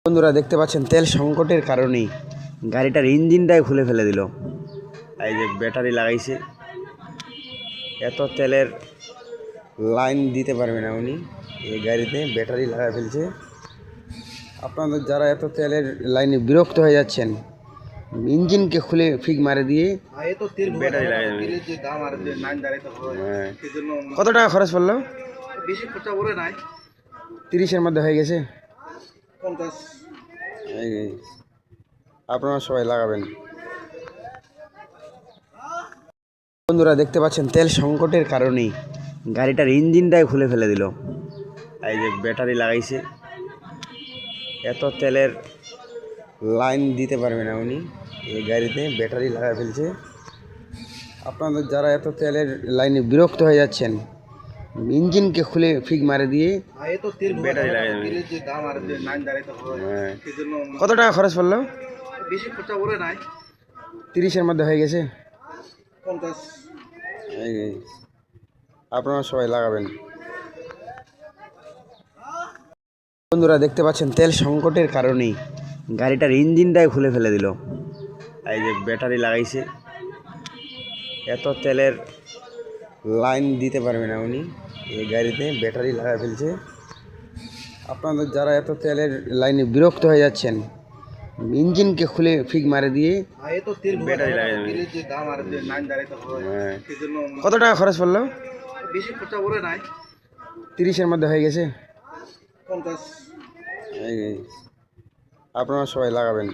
বন্ধুরা দেখতে পাচ্ছেন তেল সংকটের কারণেই গাড়িটার ইঞ্জিনটাই খুলে ফেলে দিল। এই যে ব্যাটারি লাগাইছে, এত তেলের লাইন দিতে পারবে না উনি, এই গাড়িতে ব্যাটারি লাগা ফেলছে। আপনাদের যারা এত তেলের লাইনে বিরক্ত হয়ে যাচ্ছেন, ইঞ্জিনকে খুলে ফিক মারে দিয়ে ব্যাটারি লাগাই দেবেন। কত টাকা খরচ পড়লো? বেশি খরচা করে নাই, 30-এর মধ্যে হয়ে গেছে। 50। আপনারা সবাই লাগাবেন। বন্ধুরা দেখতে পাচ্ছেন তেল সংকটের কারণেই গাড়িটার ইঞ্জিনটাই খুলে ফেলে দিল। এই যে ব্যাটারি লাগাইছে, এত তেলের লাইন দিতে পারবে না উনি, এই গাড়িতে ব্যাটারি লাগা ফেলছে। আপনাদের যারা এত তেলের লাইনে বিরক্ত হয়ে যাচ্ছেন, ইঞ্জিনকে খুলে ফিক মারে দিয়ে ব্যাটারি লাগাই দেবেন। কত টাকা খরচ পড়লো? বেশি খরচা করে নাই, 30-এর মধ্যে হয়ে গেছে। 50। আপনারা সবাই লাগাবেন। বন্ধুরা দেখতে পাচ্ছেন তেল সংকটের কারণেই গাড়িটার ইঞ্জিনটাই খুলে ফেলে দিল। এই যে ব্যাটারি লাগাইছে, এত তেলের লাইন দিতে পারবে না উনি, এই গাড়িতে ব্যাটারি লাগা ফেলছে। আপনাদের যারা এত তেলের লাইনে বিরক্ত হয়ে যাচ্ছেন, ইঞ্জিনকে খুলে ফিক মারে দিয়ে ব্যাটারি লাগাই দেবেন। কত টাকা খরচ পড়লো? বেশি খরচা করে নাই, 30-এর মধ্যে হয়ে গেছে। 50। আপনারা সবাই লাগাবেন।